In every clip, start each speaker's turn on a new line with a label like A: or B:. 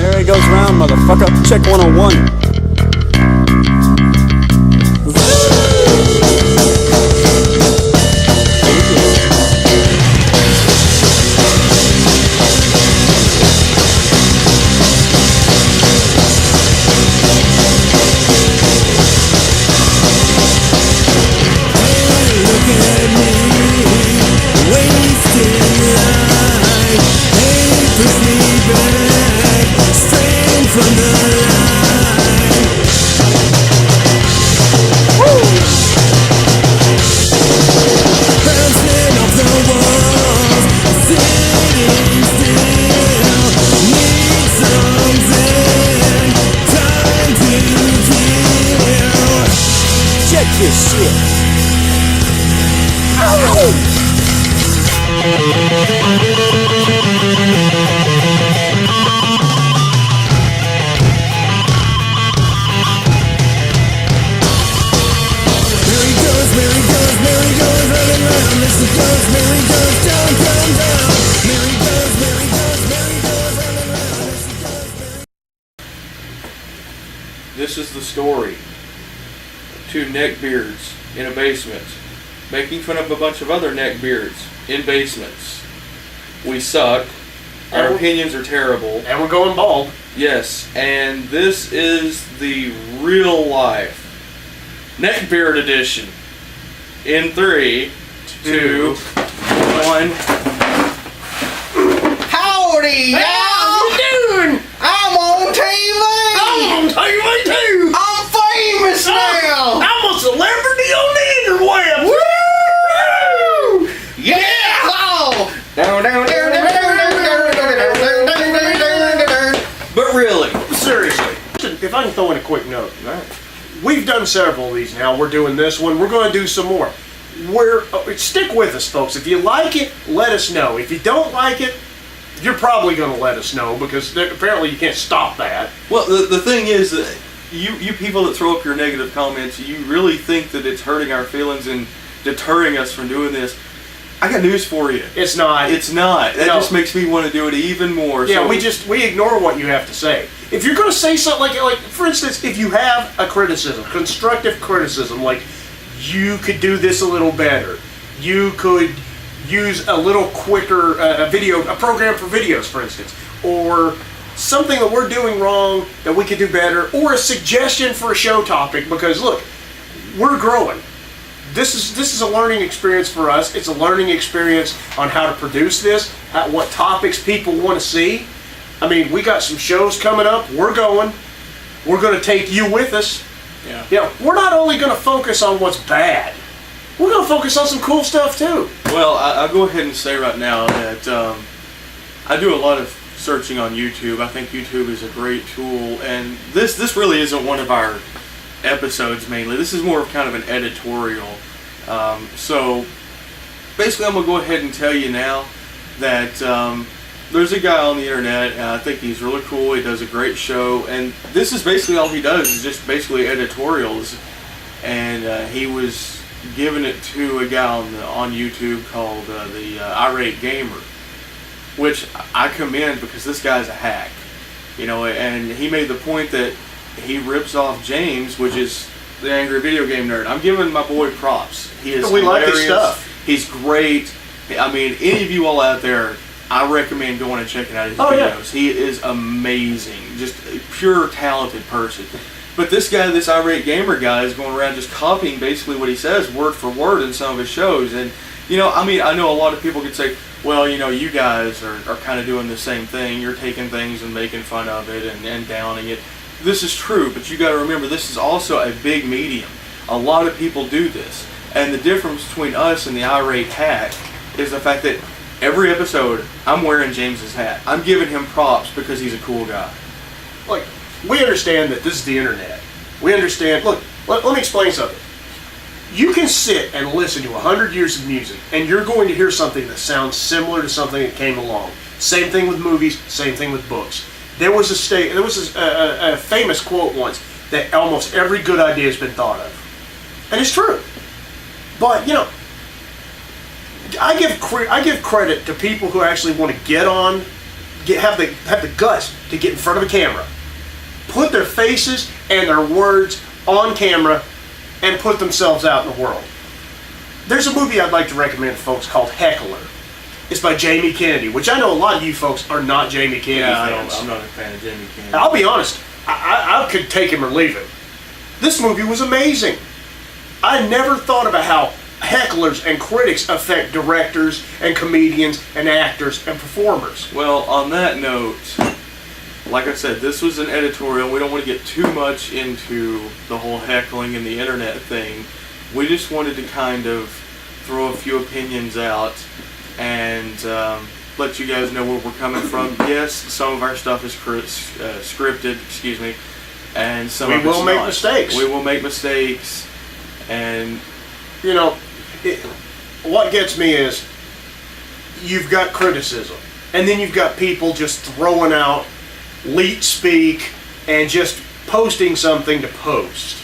A: Merry goes round, motherfucker. Check 101. This shit. Ow!
B: This is the story. Two neckbeards in a basement, making fun of a bunch of other neckbeards in basements. We suck. Our opinions are terrible.
C: And we're going bald.
B: Yes, and this is the real life neckbeard edition. In 3, 2, 1.
D: Howdy,
C: How you doing?
D: I'm on TV!
C: I'm on TV too!
D: I'm famous now!
C: I'm a celebrity on the interweb!
D: Woo! Yeah! Down, down, down, down, down, down, down, down, down, down.
B: But really,
C: Seriously, if I can throw in a quick note. We've done several of these now. We're doing this one. We're going to do some more. Stick with us, folks. If you like it, let us know. If you don't like it, you're probably going to let us know, because apparently you can't stop that.
B: well, the thing is that you people that throw up your negative comments, you really think that it's hurting our feelings and deterring us from doing this. I got news for you.
C: It's not.
B: It's not. That
C: No.
B: just makes me want to do it even more.
C: Yeah,
B: so
C: we ignore what you have to say. If you're going to say something like for instance, if you have a criticism, constructive criticism, like you could do this a little better, you could use a little quicker a program for videos, for instance, or something that we're doing wrong that we could do better, or a suggestion for a show topic, because look, we're growing. This is a learning experience for us. It's a learning experience on how to produce this, what topics people want to see. I mean, we got some shows coming up. We're going. We're going to take you with us.
B: Yeah.
C: Yeah. We're not only going to focus on what's bad. We're going to focus on some cool stuff too.
B: Well, I'll go ahead and say right now that I do a lot of searching on YouTube. I think YouTube is a great tool, and this really isn't one of our episodes mainly. This is more of kind of an editorial. So basically, I'm going to go ahead and tell you now that there's a guy on the internet, and I think he's really cool. He does a great show, and this is basically all he does, is just basically editorials. And he was giving it to a guy on YouTube called the Irate Gamer, which I commend, because this guy's a hack, you know. And he made the point that he rips off James, which is the Angry Video Game Nerd. I'm giving my boy props. He is
C: We
B: hilarious.
C: like his stuff.
B: He's great. I mean, any of you all out there, I recommend going and checking out his videos. Yeah. He is amazing. Just a pure talented person. But this guy, this Irate Gamer guy, is going around just copying basically what he says word for word in some of his shows. And, you know, I mean, I know a lot of people could say, well, you know, you guys are kind of doing the same thing. You're taking things and making fun of it and downing it. This is true, but you got to remember, this is also a big medium. A lot of people do this. And the difference between us and the Irate hack is the fact that every episode, I'm wearing James's hat. I'm giving him props because he's a cool guy.
C: Like, we understand that this is the internet. We understand. Look, let me explain something. You can sit and listen to 100 years of music, and you're going to hear something that sounds similar to something that came along. Same thing with movies. Same thing with books. There was a famous quote once that almost every good idea has been thought of, and it's true. But you know, I give credit to people who actually want to get on have the guts to get in front of a camera, put their faces and their words on camera, and put themselves out in the world. There's a movie I'd like to recommend, folks, called Heckler. It's by Jamie Kennedy, which I know a lot of you folks are not Jamie Kennedy fans.
B: I'm not a fan of Jamie Kennedy.
C: I'll be honest, I could take him or leave him. This movie was amazing. I never thought about how hecklers and critics affect directors and comedians and actors and performers.
B: Well, on that note, like I said, this was an editorial. We don't want to get too much into the whole heckling and the internet thing. We just wanted to kind of throw a few opinions out and let you guys know where we're coming from. Yes, some of our stuff is scripted, and some of it's
C: will make
B: not.
C: mistakes.
B: We will make mistakes, and
C: you know, what gets me is you've got criticism, and then you've got people just throwing out leet speak and just posting something to post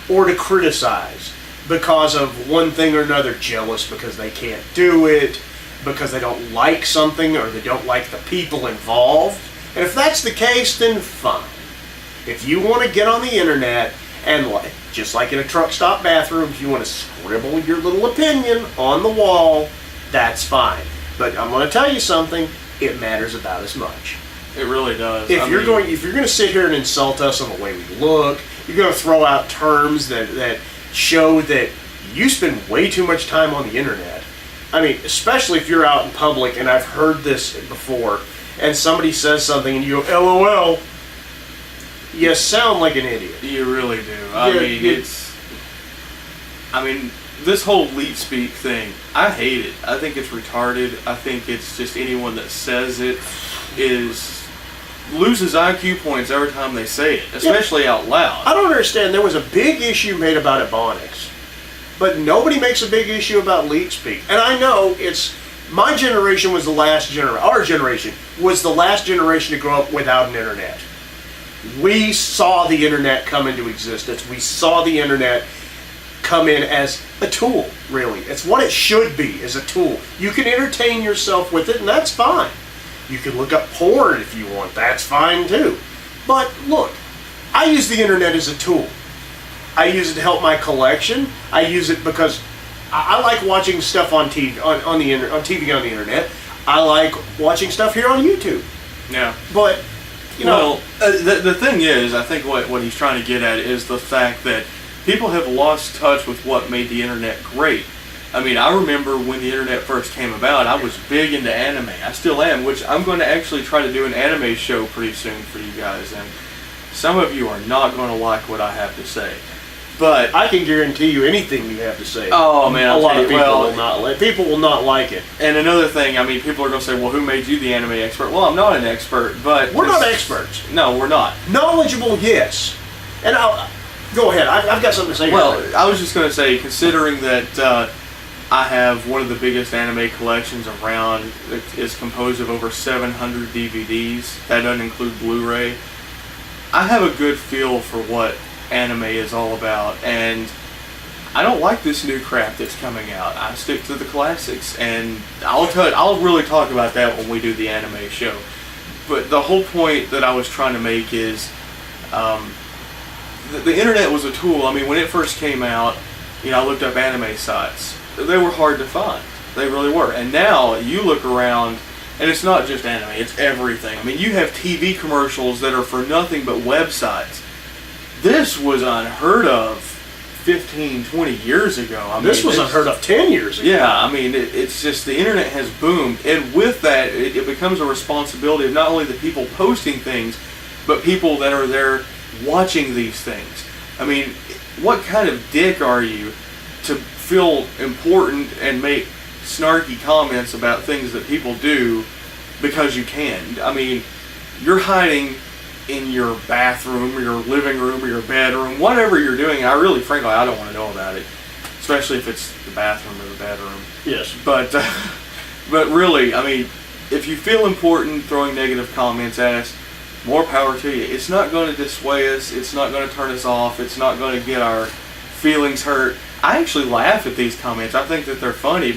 C: or to criticize because of one thing or another, jealous because they can't do it, because they don't like something or they don't like the people involved. And if that's the case, then fine. If you want to get on the internet and, just like in a truck stop bathroom, if you want to scribble your little opinion on the wall, that's fine. But I'm going to tell you something, it matters about as much.
B: it really does.
C: If you're going to sit here and insult us on the way we look, you're going to throw out terms that show that you spend way too much time on the internet. I mean, especially if you're out in public, and I've heard this before, and somebody says something and you go, LOL, you sound like an idiot.
B: You really do. I mean, this whole leet speak thing, I hate it. I think it's retarded. I think it's just anyone that says it loses IQ points every time they say it, especially out loud.
C: I don't understand. There was a big issue made about Ebonics, but nobody makes a big issue about leet speak. And I know my generation was the last generation. Our generation was the last generation to grow up without an internet. We saw the internet come into existence. We saw the internet come in as a tool, really. It's what it should be, as a tool. You can entertain yourself with it, and that's fine. You can look up porn if you want. That's fine, too. But, look, I use the internet as a tool. I use it to help my collection. I use it because I like watching stuff on TV, on TV on the internet. I like watching stuff here on YouTube.
B: Yeah.
C: But,
B: the thing is, I think what he's trying to get at is the fact that people have lost touch with what made the internet great. I mean, I remember when the internet first came about, I was big into anime. I still am, which I'm going to actually try to do an anime show pretty soon for you guys, and some of you are not going to like what I have to say. But
C: I can guarantee you anything you have to say.
B: Oh man,
C: a lot of people will not like it.
B: And another thing, I mean, people are going to say, "Well, who made you the anime expert?" Well, I'm not an expert, but
C: we're not experts.
B: No, we're not.
C: Knowledgeable, yes. And go ahead. I've got something to say.
B: Well, I was just going to say, considering that I have one of the biggest anime collections around, it is composed of over 700 DVDs. That doesn't include Blu-ray. I have a good feel for what anime is all about, and I don't like this new crap that's coming out. I stick to the classics, and I'll really talk about that when we do the anime show. But the whole point that I was trying to make is the internet was a tool. I mean, when it first came out, I looked up anime sites. They were hard to find. They really were. And now you look around, and it's not just anime, it's everything. I mean, you have TV commercials that are for nothing but websites. This was unheard of 15, 20 years ago.
C: This was unheard of 10 years ago.
B: Yeah, I mean, it's just the internet has boomed. And with that, it becomes a responsibility of not only the people posting things, but people that are there watching these things. I mean, what kind of dick are you to feel important and make snarky comments about things that people do because you can? I mean, you're hiding in your bathroom or your living room or your bedroom, whatever you're doing. I don't want to know about it, especially if it's the bathroom or the bedroom.
C: Yes.
B: But really, I mean, if you feel important throwing negative comments at us, more power to you. It's not going to dissuade us. It's not going to turn us off. It's not going to get our feelings hurt. I actually laugh at these comments. I think that they're funny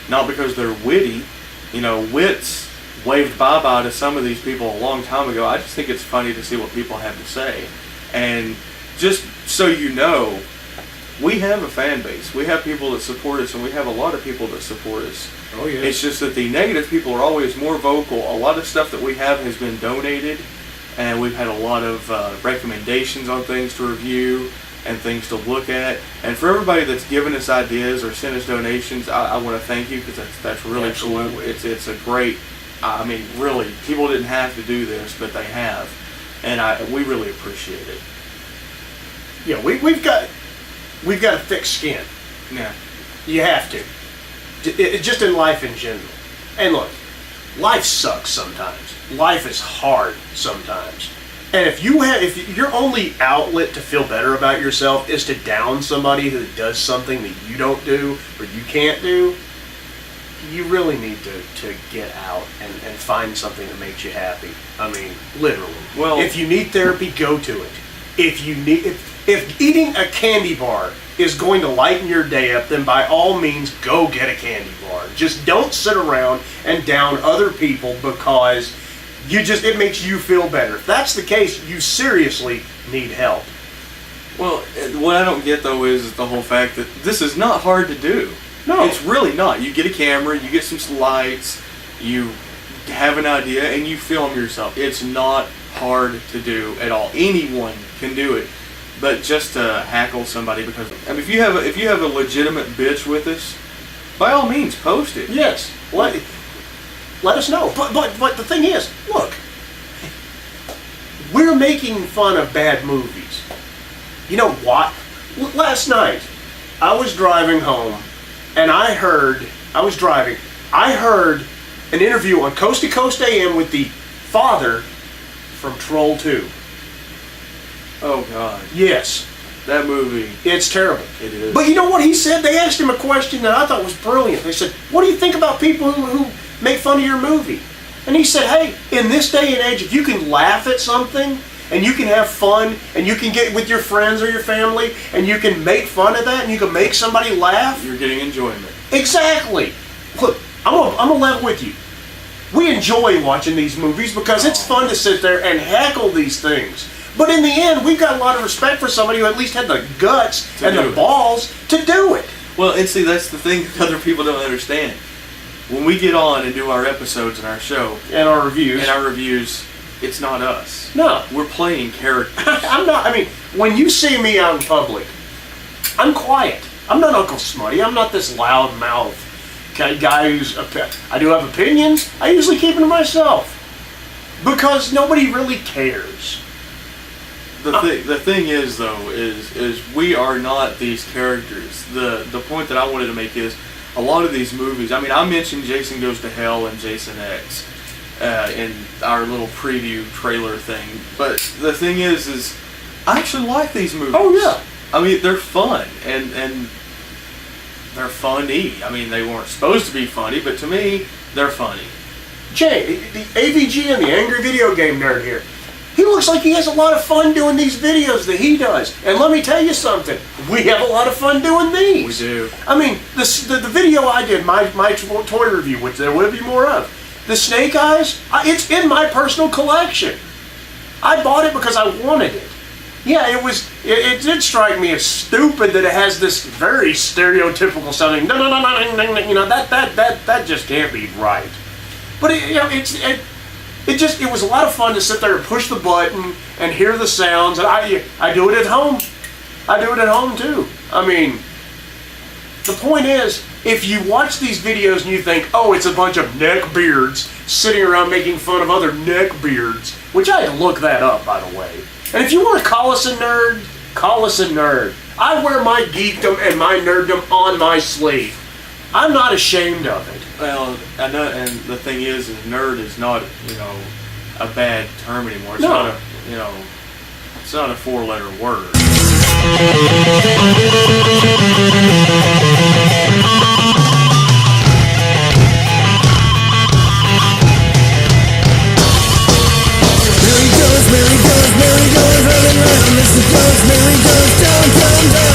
B: not because they're witty. Wits waved bye-bye to some of these people a long time ago. I just think it's funny to see what people have to say. And just so you know, we have a fan base. We have people that support us, and we have a lot of people that support us.
C: Oh, yeah.
B: It's just that the negative people are always more vocal. A lot of stuff that we have has been donated, and we've had a lot of recommendations on things to review and things to look at. And for everybody that's given us ideas or sent us donations, I want to thank you, because that's really
C: Absolutely.
B: cool. It's a great, I mean, really, people didn't have to do this, but they have. And we really appreciate it.
C: Yeah, we've got a thick skin.
B: Yeah.
C: You have to. Just in life in general. And look, life sucks sometimes. Life is hard sometimes. And if your only outlet to feel better about yourself is to down somebody who does something that you don't do or you can't do, you really need to get out and find something that makes you happy. I mean, literally.
B: Well,
C: if you need therapy, go to it. If eating a candy bar is going to lighten your day up, then by all means go get a candy bar. Just don't sit around and down other people because it makes you feel better. If that's the case, you seriously need help.
B: Well, what I don't get though is the whole fact that this is not hard to do.
C: No.
B: It's really not. You get a camera, you get some lights, you have an idea, and you film yourself. It's not hard to do at all. Anyone can do it. But just to hackle somebody, because I mean, if you have a legitimate bitch with us, by all means post it.
C: Yes, let us know. But the thing is, look, we're making fun of bad movies. You know what? Last night, I was driving home, and I heard an interview on Coast to Coast AM with the father from Troll 2.
B: Oh God.
C: Yes.
B: That movie.
C: It's terrible.
B: It is.
C: But you know what he said? They asked him a question that I thought was brilliant. They said, what do you think about people who make fun of your movie? And he said, hey, in this day and age, if you can laugh at something, and you can have fun, and you can get with your friends or your family, and you can make fun of that, and you can make somebody laugh.
B: You're getting enjoyment.
C: Exactly. Look, I'm gonna level with you. We enjoy watching these movies because it's fun to sit there and heckle these things. But in the end, we've got a lot of respect for somebody who at least had the guts and the balls to do it.
B: Well, and see, that's the thing that other people don't understand. When we get on and do our episodes and our show
C: And our reviews.
B: it's not us.
C: No.
B: We're playing characters.
C: I'm not, I mean, when you see me out in public, I'm quiet. I'm not Uncle Smutty. I'm not this loud mouth guy who's, I do have opinions. I usually keep them to myself. Because nobody really cares.
B: The thing is though is we are not these characters. The point that I wanted to make is a lot of these movies. I mean, I mentioned Jason Goes to Hell and Jason X in our little preview trailer thing. But the thing is I actually like these movies.
C: Oh yeah.
B: I mean, they're fun and they're funny. I mean, they weren't supposed to be funny, but to me, they're funny.
C: Jay, the AVG and the Angry Video Game Nerd here. He looks like he has a lot of fun doing these videos that he does. And let me tell you something. We have a lot of fun doing these.
B: We do.
C: I mean, the video I did, my toy review, which there will be more of, the Snake Eyes, it's in my personal collection. I bought it because I wanted it. Yeah, it did strike me as stupid that it has this very stereotypical sounding, no, you know, that just can't be right. But it was a lot of fun to sit there and push the button and hear the sounds. And I do it at home. I do it at home too. I mean, the point is, if you watch these videos and you think, oh, it's a bunch of neckbeards sitting around making fun of other neckbeards, which I had to look that up, by the way. And if you want to call us a nerd, call us a nerd. I wear my geekdom and my nerddom on my sleeve. I'm not ashamed of it.
B: Well, I know, and the thing is nerd is not, you know, a bad term anymore. It's
C: No.
B: not a, you know, it's not a 4-letter word.
A: Merry goes, running round, Mr. Goes, merry goes, down, down, down.